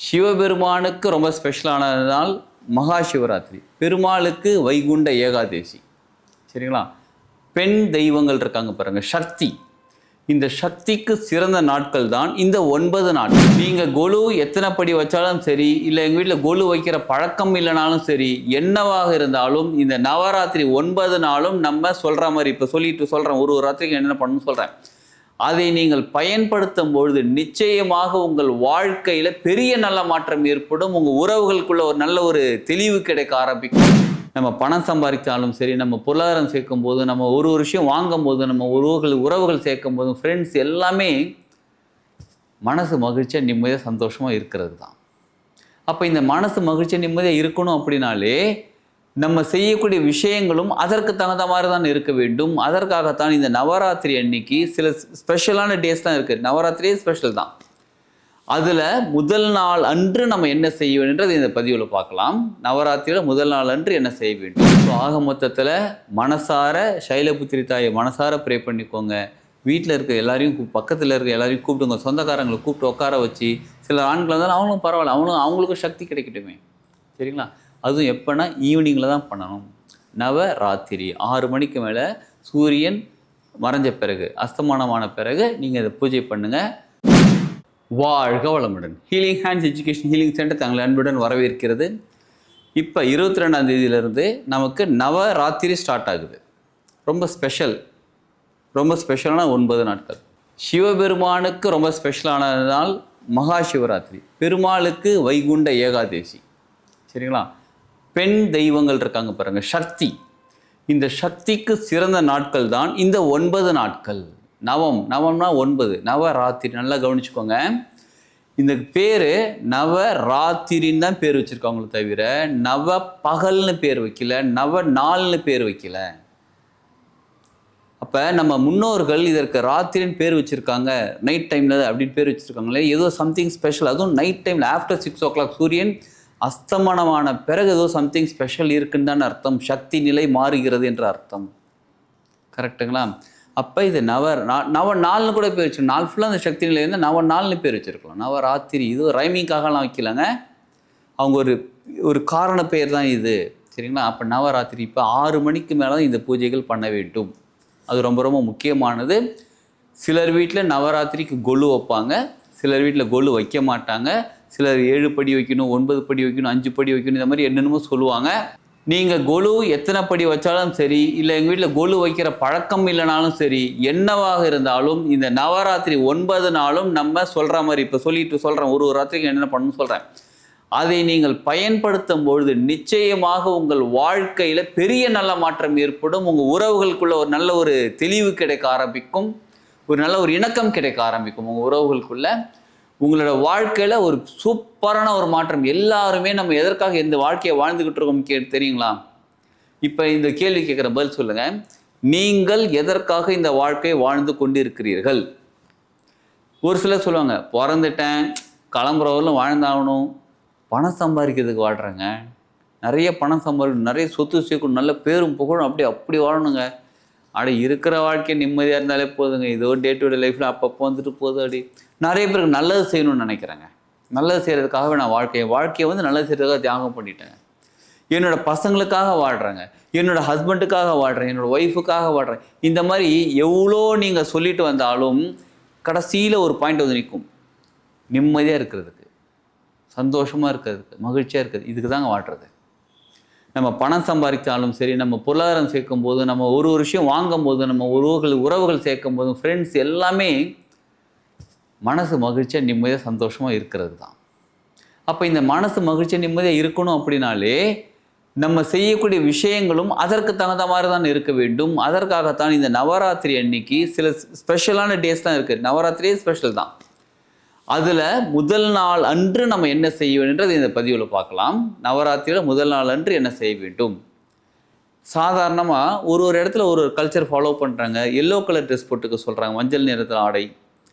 சிவபெருமானுக்கு ரொம்ப ஸ்பெஷலான நாள் மகா சிவராத்திரி. பெருமாளுக்கு வைகுண்ட ஏகாதேசி. சரிங்களா? பெண் தெய்வங்கள் இருக்காங்க பாருங்க, சக்தி. இந்த சக்திக்கு சிறந்த நாட்கள் தான் இந்த 9 நாட்கள். நீங்கள் கொலு எத்தனை படி வச்சாலும் சரி, இல்லை எங்கள் வீட்டில் கொலு வைக்கிற பழக்கம் இல்லைனாலும் சரி, என்னவாக இருந்தாலும் இந்த நவராத்திரி 9 நாளும் நம்ம சொல்கிற மாதிரி இப்போ சொல்கிறேன், ஒரு ராத்திரிக்கு என்னென்ன பண்ணணும்னு சொல்கிறேன். அதை நீங்கள் பயன்படுத்தும் பொழுது நிச்சயமாக உங்கள் வாழ்க்கையில் பெரிய நல்ல மாற்றம் ஏற்படும். உங்கள் உறவுகளுக்குள்ள ஒரு நல்ல ஒரு தெளிவு கிடைக்க ஆரம்பிக்கும். நம்ம பணம் சம்பாதிச்சாலும் சரி, நம்ம பொருளாதாரம் சேர்க்கும் போது, நம்ம ஒரு விஷயம் வாங்கும் போது, நம்ம உறவுகள் சேர்க்கும் போது, ஃப்ரெண்ட்ஸ் எல்லாமே மனசு மகிழ்ச்சியாக நிம்மதியாக சந்தோஷமாக இருக்கிறது தான். அப்போ இந்த மனசு மகிழ்ச்சியாக நிம்மதியாக இருக்கணும் அப்படின்னாலே நம்ம செய்யக்கூடிய விஷயங்களும் அதற்கு தகுந்த மாதிரி தான் இருக்க வேண்டும். அதற்காகத்தான் இந்த நவராத்திரி அன்னைக்கு சில ஸ்பெஷலான டேஸ்லாம் இருக்குது. நவராத்திரியே ஸ்பெஷல் தான். அதில் முதல் நாள் அன்று நம்ம என்ன செய்ய வேண்டும்ன்றது இந்த பதிவில் பார்க்கலாம். நவராத்திரியில் முதல் நாள் அன்று என்ன செய்ய வேண்டும். ஸோ ஆக மொத்தத்தில் மனசார சைலபுத்திரி தாயை மனசார ப்ரே பண்ணிக்கோங்க. வீட்டில் இருக்க எல்லாரையும் பக்கத்தில் இருக்க எல்லாரையும் கூப்பிடுங்க. சொந்தக்காரங்களை கூப்பிட்டு உட்கார வச்சு, சில ஆண்கள் இருந்தாலும் அவங்களும் பரவாயில்ல, அவங்களுக்கும் சக்தி கிடைக்கட்டுமே. சரிங்களா? அதுவும் எப்போனா ஈவினிங்கில் தான் பண்ணணும். நவராத்திரி 6 மணிக்கு மேலே சூரியன் மறைஞ்ச பிறகு, அஸ்தமானமான பிறகு நீங்கள் இதை பூஜை பண்ணுங்கள். வாழ்க வளமுடன். Healing hands education healing centre தங்களை அன்புடன் வரவேற்கிறது. இப்போ 22ஆம் தேதியிலிருந்து நமக்கு நவராத்திரி ஸ்டார்ட் ஆகுது. ரொம்ப ஸ்பெஷலான 9 நாட்கள். சிவபெருமானுக்கு ரொம்ப ஸ்பெஷலான நாள் மகா சிவராத்திரி. பெருமாளுக்கு வைகுண்ட ஏகாதேசி. சரிங்களா? பெண் தெய்வங்கள் இருக்காங்க பாருங்க, சக்தி. இந்த சக்திக்கு சிறந்த நாட்கள் தான் இந்த 9 நாட்கள். நவம்னா 9, நவராத்திரி. நல்லா கவனிச்சுக்கோங்க. இந்த பேர் நவராத்திரின்னு தான் பேர் வச்சுருக்காங்களே தவிர நவ பகல்னு பேர் வைக்கல, நவ நாள்னு பேர் வைக்கல. அப்போ நம்ம முன்னோர்கள் இதற்கு ராத்திரின்னு பேர் வச்சுருக்காங்க, நைட் டைமில் அப்படின்னு பேர் வச்சுருக்காங்களே, ஏதோ சம்திங் ஸ்பெஷல். அதுவும் நைட் டைமில் ஆஃப்டர் 6 o'clock சூரியன் அஸ்தமனமான பிறகு ஏதோ சம்திங் ஸ்பெஷல் இருக்குன்னு தான் அர்த்தம். சக்தி நிலை மாறுகிறது என்ற அர்த்தம். கரெக்டுங்களா? அப்போ இது நவ நாள்னு கூட பேர் வச்சுருக்கோம். நாள் ஃபுல்லாக அந்த சக்தி நிலை வந்து நவ நாள்னு பேர் வச்சுருக்கலாம். நவராத்திரி இது ரைமிங்காகலாம் வைக்கலாங்க. அவங்க ஒரு காரண பெயர் தான் இது. சரிங்களா? அப்போ நவராத்திரி இப்போ 6 மணிக்கு மேலே தான் இந்த பூஜைகள் பண்ண வேண்டும். அது ரொம்ப ரொம்ப முக்கியமானது. சிலர் வீட்டில் நவராத்திரிக்கு கொலு வைப்பாங்க, சிலர் வீட்டில் கொலு வைக்க மாட்டாங்க. சிலர் 7 படி வைக்கணும், 9 படி வைக்கணும், 5 படி வைக்கணும், இந்த மாதிரி என்னென்னமோ சொல்லுவாங்க. நீங்கள் கொலு எத்தனை படி வச்சாலும் சரி, இல்லை எங்கள் வீட்டில் கொலு வைக்கிற பழக்கம் இல்லைனாலும் சரி, என்னவாக இருந்தாலும் இந்த நவராத்திரி 9 நாளும் நம்ம சொல்கிற மாதிரி இப்போ சொல்கிறேன், ஒரு ராத்திரிக்கு என்னென்ன பண்ணணும்னு சொல்கிறேன். அதை நீங்கள் பயன்படுத்தும் பொழுது நிச்சயமாக உங்கள் வாழ்க்கையில் பெரிய நல்ல மாற்றம் ஏற்படும். உங்கள் உறவுகளுக்குள்ள ஒரு நல்ல ஒரு தெளிவு கிடைக்க ஆரம்பிக்கும், ஒரு நல்ல ஒரு இணக்கம் கிடைக்க ஆரம்பிக்கும். உங்கள் உறவுகளுக்குள்ள உங்களோட வாழ்க்கையில் ஒரு சூப்பரான ஒரு மாற்றம். எல்லாருமே நம்ம எதற்காக இந்த வாழ்க்கையை வாழ்ந்துக்கிட்டு இருக்கோம் தெரியுங்களா? இப்போ இந்த கேள்வி கேட்குற பதில் சொல்லுங்கள். நீங்கள் எதற்காக இந்த வாழ்க்கையை வாழ்ந்து கொண்டு இருக்கிறீர்கள்? ஒரு சிலர் சொல்லுவாங்க, பிறந்துட்டேன், கிளம்புறவர்களும் வாழ்ந்தாகணும், பணம் சம்பாதிக்கிறதுக்கு வாழ்கிறேங்க, நிறைய பணம் சம்பாதிக்கணும், நிறைய சொத்து சேர்க்கணும், நல்ல பேரும் புகழும், அப்படி வாழணுங்க. இருக்கிற வாழ்க்கை நிம்மதியாக இருந்தாலே போதுங்க, இதோ டே டு டே லைஃப்பில் அப்பப்போ வந்துட்டு போகுது. நிறைய பேருக்கு நல்லது செய்யணும்னு நினைக்கிறேங்க. நல்லது செய்கிறதுக்காகவே நான் வாழ்க்கையை வந்து நல்லது செய்கிறதுக்காக தியாகம் பண்ணிட்டேங்க. என்னோடய பசங்களுக்காக வாழ்கிறேங்க, என்னோடய ஹஸ்பண்டுக்காக வாழ்கிறேன், என்னோடய ஒய்ஃபுக்காக வாழ்கிறேன். இந்த மாதிரி எவ்வளோ நீங்கள் சொல்லிட்டு வந்தாலும் கடைசியில் ஒரு பாயிண்ட் வந்து நிற்கும். நிம்மதியாக இருக்கிறதுக்கு, சந்தோஷமாக இருக்கிறதுக்கு, மகிழ்ச்சியாக இருக்கிறது, இதுக்கு தாங்க வாழ்கிறது. நம்ம பணம் சம்பாதிச்சாலும் சரி, நம்ம பொருளாதாரம் சேர்க்கும் போது, நம்ம ஒரு விஷயம் வாங்கும் போது, நம்ம உறவுகள் சேர்க்கும் போது, ஃப்ரெண்ட்ஸ் எல்லாமே மனசு மகிழ்ச்சியாக நிம்மதியாக சந்தோஷமாக இருக்கிறது தான். அப்போ இந்த மனசு மகிழ்ச்சியாக நிம்மதியாக இருக்கணும் அப்படின்னாலே நம்ம செய்யக்கூடிய விஷயங்களும் அதற்கு தகுந்த மாதிரி தான் இருக்க வேண்டும். அதற்காகத்தான் இந்த நவராத்திரி அன்னைக்கு சில ஸ்பெஷலான டேஸ்லாம் இருக்குது. நவராத்திரியே ஸ்பெஷல் தான். அதில் முதல் நாள் அன்று நம்ம என்ன செய்ய வேண்டும்ன்றது இந்த பதிவில் பார்க்கலாம். நவராத்திரியில் முதல் நாள் அன்று என்ன செய்ய வேண்டும். சாதாரணமாக ஒரு இடத்துல ஒரு கல்ச்சர் ஃபாலோ பண்ணுறாங்க. எல்லோ கலர் ட்ரெஸ் போட்டுக்க சொல்கிறாங்க, மஞ்சள் நிறத்தில் ஆடை.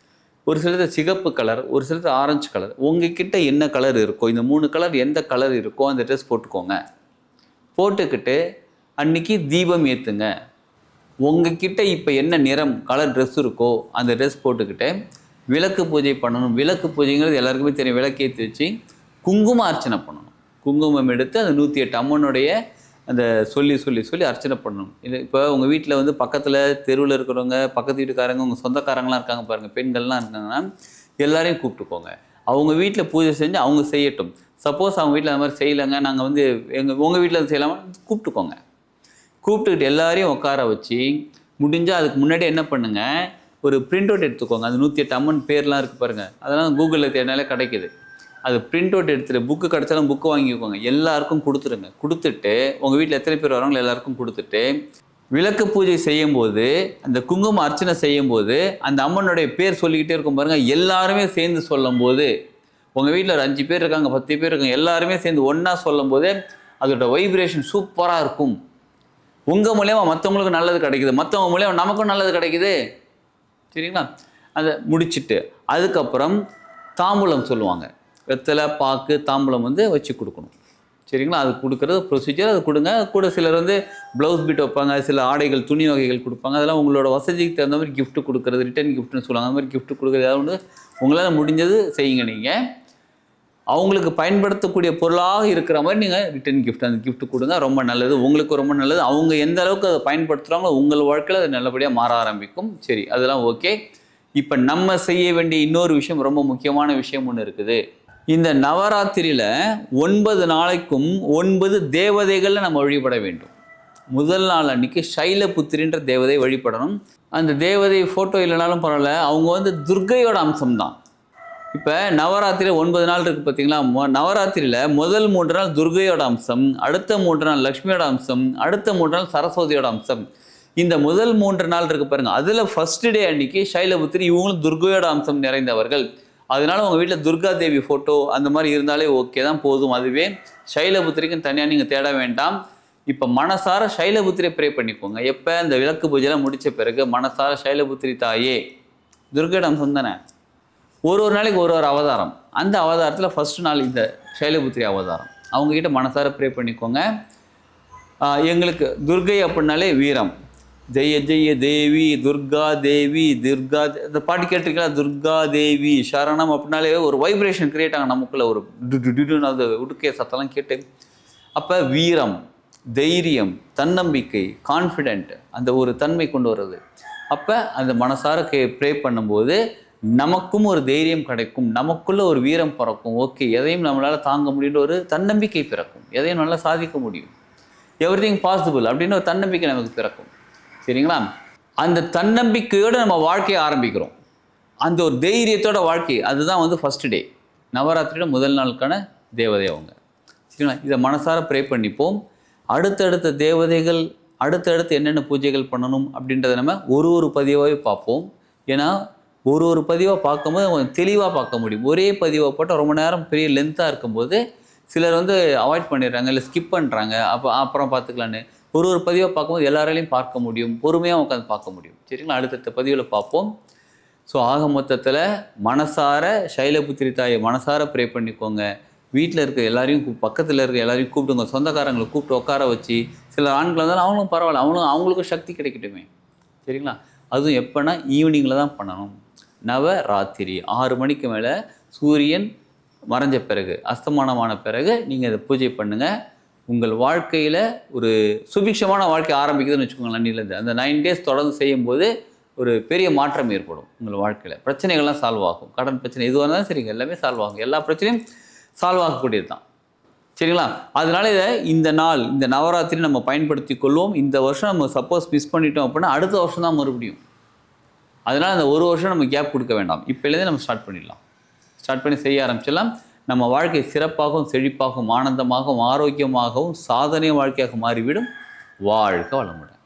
ஒரு சிலர் சிகப்பு கலர், ஒரு சிலர் ஆரஞ்சு கலர். உங்ககிட்ட என்ன கலர் இருக்கோ, இந்த 3 கலர் எந்த கலர் இருக்கோ அந்த ட்ரெஸ் போட்டுக்கோங்க. போட்டுக்கிட்டு அன்றைக்கி தீபம் ஏற்றுங்க. உங்ககிட்ட இப்போ என்ன நிறம் கலர் ட்ரெஸ் இருக்கோ அந்த ட்ரெஸ் போட்டுக்கிட்டு விளக்கு பூஜை பண்ணணும். விளக்கு பூஜைங்கிறது எல்லாருக்குமே தெரியும். விளக்கு ஏற்றி வச்சு குங்கும அர்ச்சனை பண்ணணும். குங்குமம் எடுத்து அந்த 108 அம்மனுடைய அந்த சொல்லி சொல்லி சொல்லி அர்ச்சனை பண்ணணும். இது இப்போ உங்கள் வீட்டில் வந்து பக்கத்தில் தெருவில் இருக்கிறவங்க, பக்கத்து வீட்டுக்காரங்க, உங்கள் சொந்தக்காரங்களாம் இருக்காங்க பாருங்கள், பெண்கள்லாம் இருக்காங்கன்னா எல்லாரையும் கூப்பிட்டுக்கோங்க. அவங்க வீட்டில் பூஜை செஞ்சு அவங்க செய்யட்டும். சப்போஸ் அவங்க வீட்டில் அந்த மாதிரி செய்யலைங்க, நாங்கள் வந்து உங்கள் வீட்டில் செய்யலாமா, கூப்பிட்டுக்கோங்க. கூப்பிட்டுக்கிட்டு எல்லாரையும் உட்கார வச்சு முடிஞ்சால் அதுக்கு முன்னாடி என்ன பண்ணுங்கள், ஒரு பிரிண்ட் அவுட் எடுத்துக்கோங்க. அந்த 108 அம்மன் பேர்லாம் இருக்குது பாருங்கள், அதெல்லாம் கூகுளில் தேடினாலே கிடைக்கிது. அது பிரிண்ட் அவுட் எடுத்துகிட்டு புக்கு கிடச்சாலும் புக்கு வாங்கிக்கோங்க. எல்லாருக்கும் கொடுத்துருங்க. கொடுத்துட்டு உங்கள் வீட்டில் எத்தனை பேர் வராங்களோ எல்லாருக்கும் கொடுத்துட்டு விளக்கு பூஜை செய்யும்போது, அந்த குங்குமம் அர்ச்சனை செய்யும்போது அந்த அம்மனுடைய பேர் சொல்லிக்கிட்டே இருக்கும் பாருங்கள். எல்லாருமே சேர்ந்து சொல்லும்போது, உங்கள் வீட்டில் ஒரு 5 பேர் இருக்காங்க, 10 பேர் இருக்காங்க, எல்லாருமே சேர்ந்து ஒன்றா சொல்லும் போது அதோட வைப்ரேஷன் சூப்பராக இருக்கும். உங்கள் மூலியமாக மற்றவங்களுக்கு நல்லது கிடைக்குது, மற்றவங்க மூலியமாக நமக்கும் நல்லது கிடைக்குது. சரிங்களா? அதை முடிச்சுட்டு அதுக்கப்புறம் தாம்பூலம் சொல்லுவாங்க. வெத்தலை, பாக்கு, தாம்பூலம் வந்து வச்சு கொடுக்கணும். சரிங்களா? அது கொடுக்குறது ப்ரொசீஜர். அது கொடுங்க. கூட சிலர் வந்து ப்ளவுஸ் பீட் வைப்பாங்க, சில ஆடைகள், துணி வகைகள் கொடுப்பாங்க. அதெல்லாம் உங்களோட வசதிக்கு தகுந்த மாதிரி கிஃப்ட் கொடுக்குறது, ரிட்டர்ன் கிஃப்ட்னு சொல்லுவாங்க. அந்த மாதிரி கிஃப்ட் கொடுக்குறது ஏதாவது ஒன்று உங்களால் முடிஞ்சது செய்யுங்க. நீங்கள் அவங்களுக்கு பயன்படுத்தக்கூடிய பொருளாக இருக்கிற மாதிரி நீங்கள் ரிட்டர்ன் கிஃப்ட், அந்த கிஃப்ட் கொடுங்க. ரொம்ப நல்லது, உங்களுக்கு ரொம்ப நல்லது. அவங்க எந்த அளவுக்கு அதை பயன்படுத்துகிறாங்களோ உங்கள் வாழ்க்கையில் அது நல்லபடியாக மாற ஆரம்பிக்கும். சரி, அதெல்லாம் ஓகே. இப்போ நம்ம செய்ய வேண்டிய இன்னொரு விஷயம், ரொம்ப முக்கியமான விஷயம் ஒன்று இருக்குது. இந்த நவராத்திரியில் 9 நாளைக்கும் 9 தேவதைகளில் நம்ம வழிபட வேண்டும். முதல் நாள் அன்றைக்கி சைலபுத்திரின்ற தேவதை வழிபடணும். அந்த தேவதை ஃபோட்டோ இல்லைனாலும் பரவாயில்ல, அவங்க வந்து துர்க்கையோட அம்சம்தான். இப்போ நவராத்திரி 9 நாள் இருக்குது பார்த்தீங்களா? நவராத்திரியில் முதல் 3 நாள் துர்க்கையோட அம்சம், அடுத்த 3 நாள் லக்ஷ்மியோட அம்சம், அடுத்த 3 நாள் சரஸ்வதியோட அம்சம். இந்த முதல் 3 நாள் இருக்குது பாருங்கள், அதில் ஃபர்ஸ்ட் டே அன்றைக்கி சைலபுத்திரி, இவங்களும் துர்க்கையோட அம்சம் நிறைந்தவர்கள். அதனால் உங்கள் வீட்டில் துர்கா தேவி ஃபோட்டோ அந்த மாதிரி இருந்தாலே ஓகே தான், போதும். அதுவே சைலபுத்திரிக்கும் தனியாக நீங்கள் தேட வேண்டாம். இப்போ மனசார சைலபுத்திரியை ப்ரே பண்ணிக்கோங்க. எப்போ இந்த விளக்கு பூஜைலாம் முடித்த பிறகு மனசார சைலபுத்திரி தாயே, துர்கையோட அம்சம் தானே, ஒரு நாளைக்கு ஒரு அவதாரம். அந்த அவதாரத்தில் ஃபஸ்ட்டு நாள் இந்த சைலபுத்திரி அவதாரம். அவங்கக்கிட்ட மனசார ப்ரே பண்ணிக்கோங்க. எங்களுக்கு துர்கை அப்படின்னாலே வீரம். ஜெய ஜெய தேவி துர்கா தேவி, துர்கா இந்த பாட்டு கேட்டிருக்கீங்களா? துர்கா தேவி சரணம் அப்படின்னாலே ஒரு வைப்ரேஷன் கிரியேட் ஆகும் நமக்குள்ள, ஒரு டுன்னு அது உடுக்கைய சத்தம்லாம் கேட்டு. அப்போ வீரம், தைரியம், தன்னம்பிக்கை, கான்ஃபிடென்ட், அந்த ஒரு தன்மை கொண்டு வர்றது. அப்போ அந்த மனசார ப்ரே பண்ணும்போது நமக்கும் ஒரு தைரியம் கிடைக்கும், நமக்குள்ள ஒரு வீரம் பிறக்கும். ஓகே, எதையும் நம்மளால் தாங்க முடியுன்ற ஒரு தன்னம்பிக்கை பிறக்கும், எதையும் நல்லா சாதிக்க முடியும், எவ்ரிதிங் பாசிபிள் அப்படின்னு ஒரு தன்னம்பிக்கை நமக்கு பிறக்கும். சரிங்களா? அந்த தன்னம்பிக்கையோடு நம்ம வாழ்க்கையை ஆரம்பிக்கிறோம். அந்த ஒரு தைரியத்தோட வாழ்க்கை, அதுதான் வந்து ஃபஸ்ட் டே, நவராத்திரியோட முதல் நாளுக்கான தேவதை அவங்க. சரிங்களா? இதை மனசார ப்ரே பண்ணிப்போம். அடுத்தடுத்த தேவதைகள் அடுத்தடுத்து என்னென்ன பூஜைகள் பண்ணணும் அப்படின்றத நம்ம ஒரு பதிவாகவே பார்ப்போம். ஏன்னா ஒரு பதிவாக பார்க்கும்போது கொஞ்சம் தெளிவாக பார்க்க முடியும். ஒரே பதிவாக போட்டால் ரொம்ப நேரம் பெரிய லென்த்தாக இருக்கும்போது சிலர் வந்து அவாய்ட் பண்ணிடுறாங்க, இல்லை ஸ்கிப் பண்ணுறாங்க. அப்புறம் பார்த்துக்கலான்னு ஒரு பதிவாக பார்க்கும்போது எல்லாராலையும் பார்க்க முடியும், பொறுமையாக உட்காந்து பார்க்க முடியும். சரிங்களா? அடுத்தடுத்த பதிவில் பார்ப்போம். ஸோ ஆக மொத்தத்தில் மனசார சைலபுத்திரி தாயை மனசார ப்ரே பண்ணிக்கோங்க. வீட்டில் இருக்க எல்லாரையும் பக்கத்தில் இருக்க எல்லாரையும் கூப்பிடுங்க, சொந்தக்காரங்களை கூப்பிட்டு உட்கார வச்சு. சில ஆண்கள் இருந்தாலும் அவங்களும் பரவாயில்ல, அவங்களுக்கும் சக்தி கிடைக்கட்டுமே. சரிங்களா? அதுவும் எப்போனா ஈவினிங்கில் தான் பண்ணணும். நவராத்திரி 6 மணிக்கு மேலே சூரியன் மறைஞ்ச பிறகு, அஸ்தமானமான பிறகு நீங்கள் இதை பூஜை பண்ணுங்கள். உங்கள் வாழ்க்கையில் ஒரு சுபிக்ஷமான வாழ்க்கை ஆரம்பிக்குதுன்னு வச்சுக்கோங்களேன். அன்னிலேருந்து அந்த 9 டேஸ் தொடர்ந்து செய்யும்போது ஒரு பெரிய மாற்றம் ஏற்படும் உங்கள் வாழ்க்கையில். பிரச்சனைகள்லாம் சால்வ் ஆகும். கடன் பிரச்சனை எதுவாக இருந்தாலும் சரிங்க, எல்லாமே சால்வ் ஆகும். எல்லா பிரச்சனையும் சால்வ் ஆகக்கூடியது தான். சரிங்களா? அதனால இந்த நாள், இந்த நவராத்திரி நம்ம பயன்படுத்தி கொள்வோம். இந்த வருஷம் நம்ம சப்போஸ் மிஸ் பண்ணிட்டோம் அப்படின்னா அடுத்த வருஷம் தான் மறுபடியும். அதனால் அந்த ஒரு வருஷம் நம்ம கேப் கொடுக்க வேண்டாம். இப்போலேருந்தே நம்ம ஸ்டார்ட் பண்ணிடலாம். ஸ்டார்ட் பண்ணி செய்ய ஆரம்பிச்சிடலாம். நம்ம வாழ்க்கை சிறப்பாகவும் செழிப்பாகவும் ஆனந்தமாகவும் ஆரோக்கியமாகவும் சாதனை வாழ்க்கையாக மாறிவிடும். வாழ்க வளமுடன்.